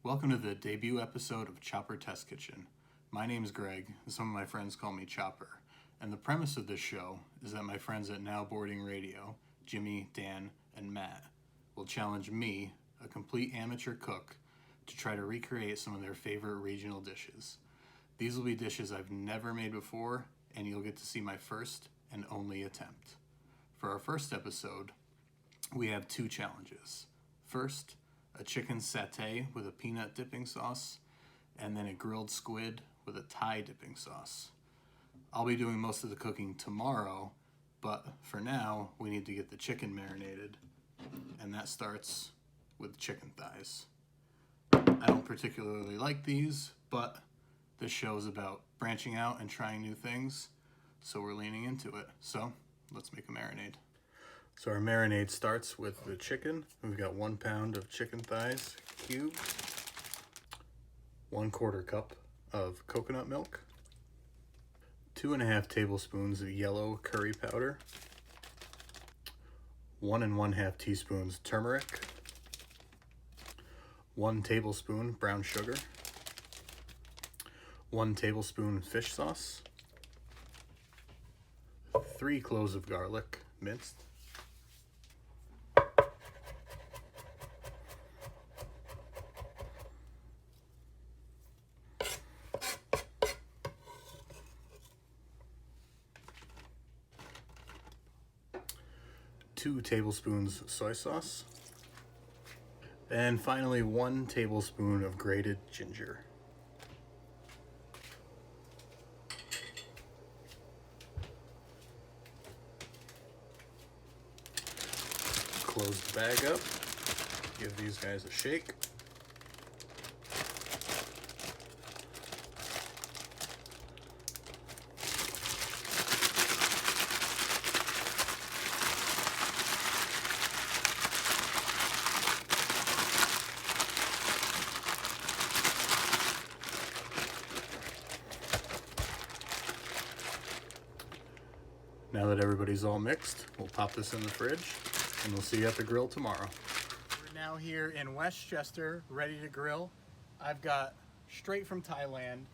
Welcome to the debut episode of Chopper Test Kitchen. My name is Gregg, and some of my friends call me Chopper. And the premise of this show is that my friends at Now Boarding Radio, Jimmy, Dan, and Matt, will challenge me, a complete amateur cook, to try to recreate some of their favorite regional dishes. These will be dishes I've never made before, and you'll get to see my first and only attempt. For our first episode, we have two challenges. First, a chicken satay with a peanut dipping sauce, and then a grilled squid with a Thai dipping sauce. I'll be doing most of the cooking tomorrow, but for now, we need to get the chicken marinated, and that starts with chicken thighs. I don't particularly like these, but this show is about branching out and trying new things, so we're leaning into it. So, let's make a marinade. So our marinade starts with the chicken. We've got 1 pound of chicken thighs cubed, 1/4 cup of coconut milk, 2½ tablespoons of yellow curry powder, 1 1/2 teaspoons turmeric, 1 tablespoon brown sugar, 1 tablespoon fish sauce, 3 cloves of garlic minced, 2 tablespoons soy sauce, and finally 1 tablespoon of grated ginger. Close the bag up, give these guys a shake. Now that everybody's all mixed, we'll pop this in the fridge, and we'll see you at the grill tomorrow. We're now here in Westchester, ready to grill. I've got, straight from Thailand,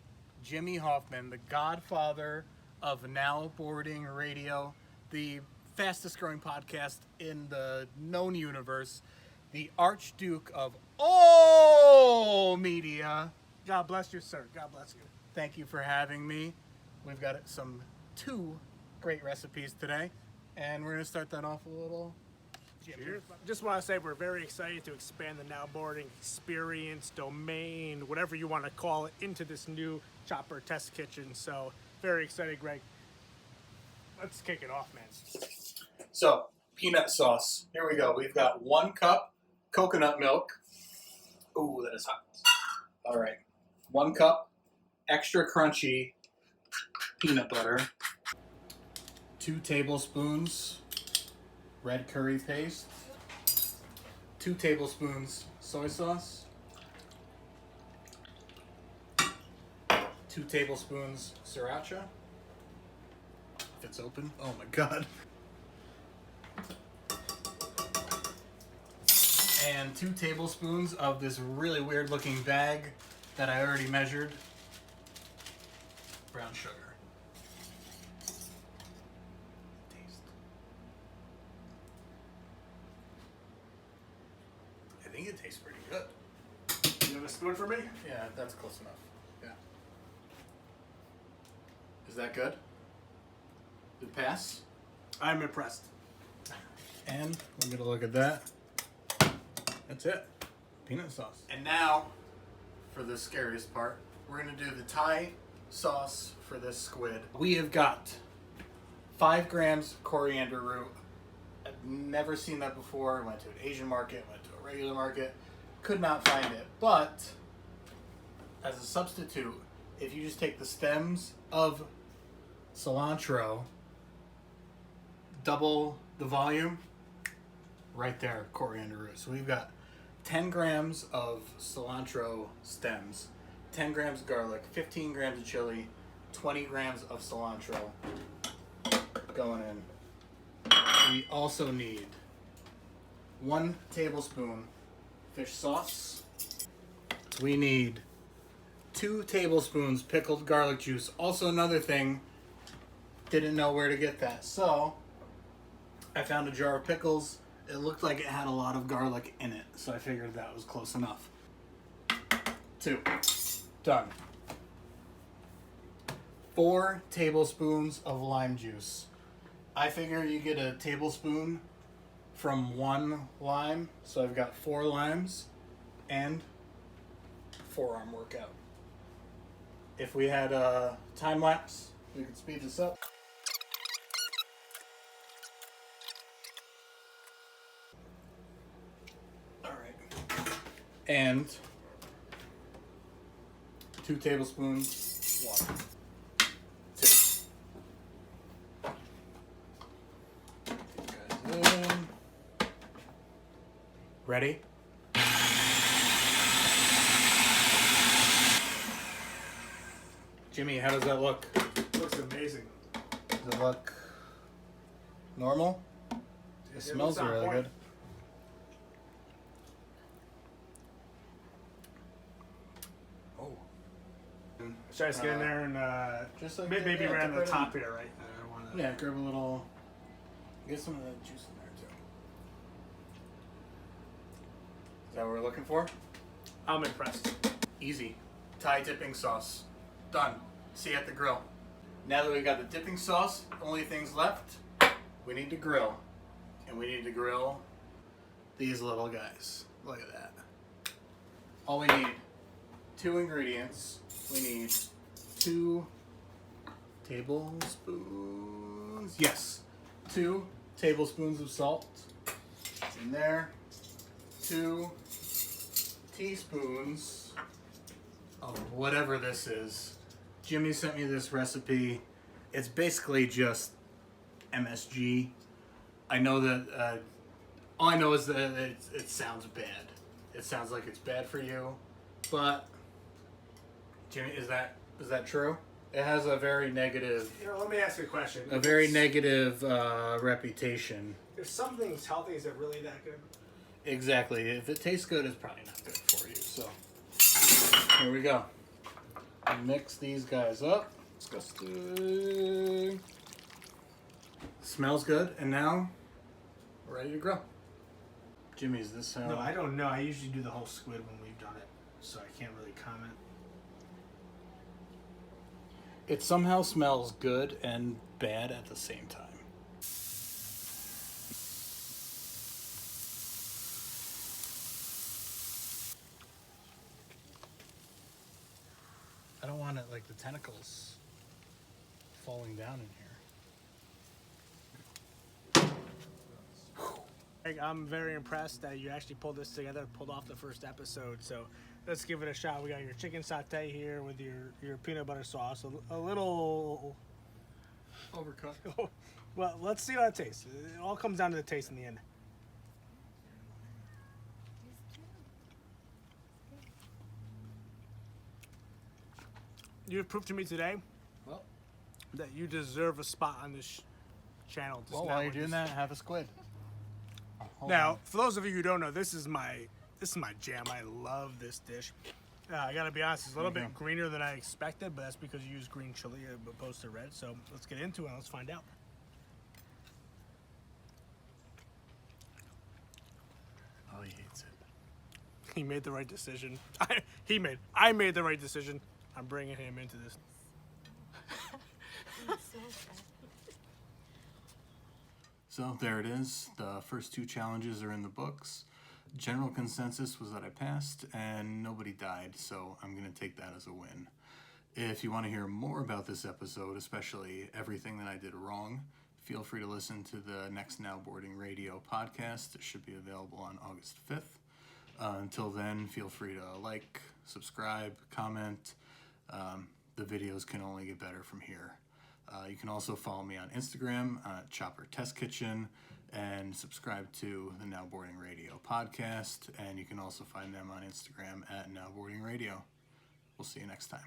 Jimmy Hoffman, the godfather of Now Boarding Radio, the fastest growing podcast in the known universe, the Archduke of all media. God bless you, sir. God bless you. Thank you for having me. We've got two great recipes today, and we're going to start that off a little. Cheers. Just want to say we're very excited to expand the Now Boarding experience, domain, whatever you want to call it, into this new Chopper Test Kitchen. So very excited, Gregg. Let's kick it off, man. So, peanut sauce. Here we go. We've got 1 cup coconut milk. Ooh, that is hot. All right. 1 cup extra crunchy peanut butter. 2 tablespoons red curry paste, 2 tablespoons soy sauce, 2 tablespoons sriracha. If it's open, oh my god. And 2 tablespoons of this really weird looking bag that I already measured, brown sugar. I think it tastes pretty good. You have a spoon for me? Yeah, that's close enough. Yeah. Is that good? Did it pass? I'm impressed. And we're gonna look at that. That's it. Peanut sauce. And now, for the scariest part, we're gonna do the Thai sauce for this squid. We have got 5 grams coriander root. I've never seen that before. Went to an Asian market, went to a regular market, could not find it. But as a substitute, if you just take the stems of cilantro, double the volume, right there, coriander root. So we've got 10 grams of cilantro stems, 10 grams of garlic, 15 grams of chili, 20 grams of cilantro going in. We also need 1 tablespoon fish sauce, We need 2 tablespoons pickled garlic juice. Also another thing, didn't know where to get that. So I found a jar of pickles. It looked like it had a lot of garlic in it, so I figured that was close enough. 2. Done. 4 tablespoons of lime juice. I figure you get a tablespoon from 1 lime, so I've got 4 limes and forearm workout. If we had a time lapse, we could speed this up. Alright. And 2 tablespoons water. 2. Guys in. Ready? Jimmy, how does that look? Looks amazing. Does it look normal? It smells looks on really point. good. Oh. Should I just get in there and Just like maybe that, right on the right top here, right? I don't wanna... Yeah, grab a little. Get some of that juice in there too. Is that what we're looking for? I'm impressed. Easy. Thai dipping sauce. Done. See you at the grill. Now that we got the dipping sauce, only things left, we need to grill. And we need to grill these little guys. Look at that. All we need, 2 ingredients. We need 2 tablespoons. Yes. 2 tablespoons of salt. In there. 2 teaspoons of whatever this is. Jimmy sent me this recipe. It's basically just MSG. I know that, all I know is that it sounds bad. It sounds like it's bad for you, but Jimmy, is that true? It has a very negative, Let me ask you a question. a very negative reputation. If something's healthy, is it really that good? Exactly. If it tastes good, it's probably not good for you. So here we go. Mix these guys up. Disgusting. Smells good, and now we're ready to grill. Jimmy, is this how? No, I don't know. I usually do the whole squid when we've done it, so I can't really comment. It somehow smells good and bad at the same time. I don't want it like the tentacles falling down in here. I'm very impressed that you actually pulled this together, pulled off the first episode. So let's give it a shot. We got your chicken satay here with your peanut butter sauce. A little Overcooked. well, let's see how it tastes. It all comes down to the taste in the end. You've proved to me today Well, that you deserve a spot on this channel. well, while you're doing that, have a squid. Hold Now, on. for those of you who don't know, this is my jam. I love this dish. I gotta be honest, it's a little bit greener than I expected, but that's because you use green chili opposed to red. So let's get into it and let's find out. Oh, he hates it. He made the right decision. I made the right decision. I'm bringing him into this. So there it is. The first 2 challenges are in the books. General consensus was that I passed and nobody died, so I'm going to take that as a win. If you want to hear more about this episode, especially everything that I did wrong, feel free to listen to the next Now Boarding Radio podcast. It should be available on August 5th. Until then, feel free to like, subscribe, comment. The videos can only get better from here. You can also follow me on Instagram at Chopper Test Kitchen and subscribe to the Now Boarding Radio podcast. And you can also find them on Instagram at Now Boarding Radio. We'll see you next time.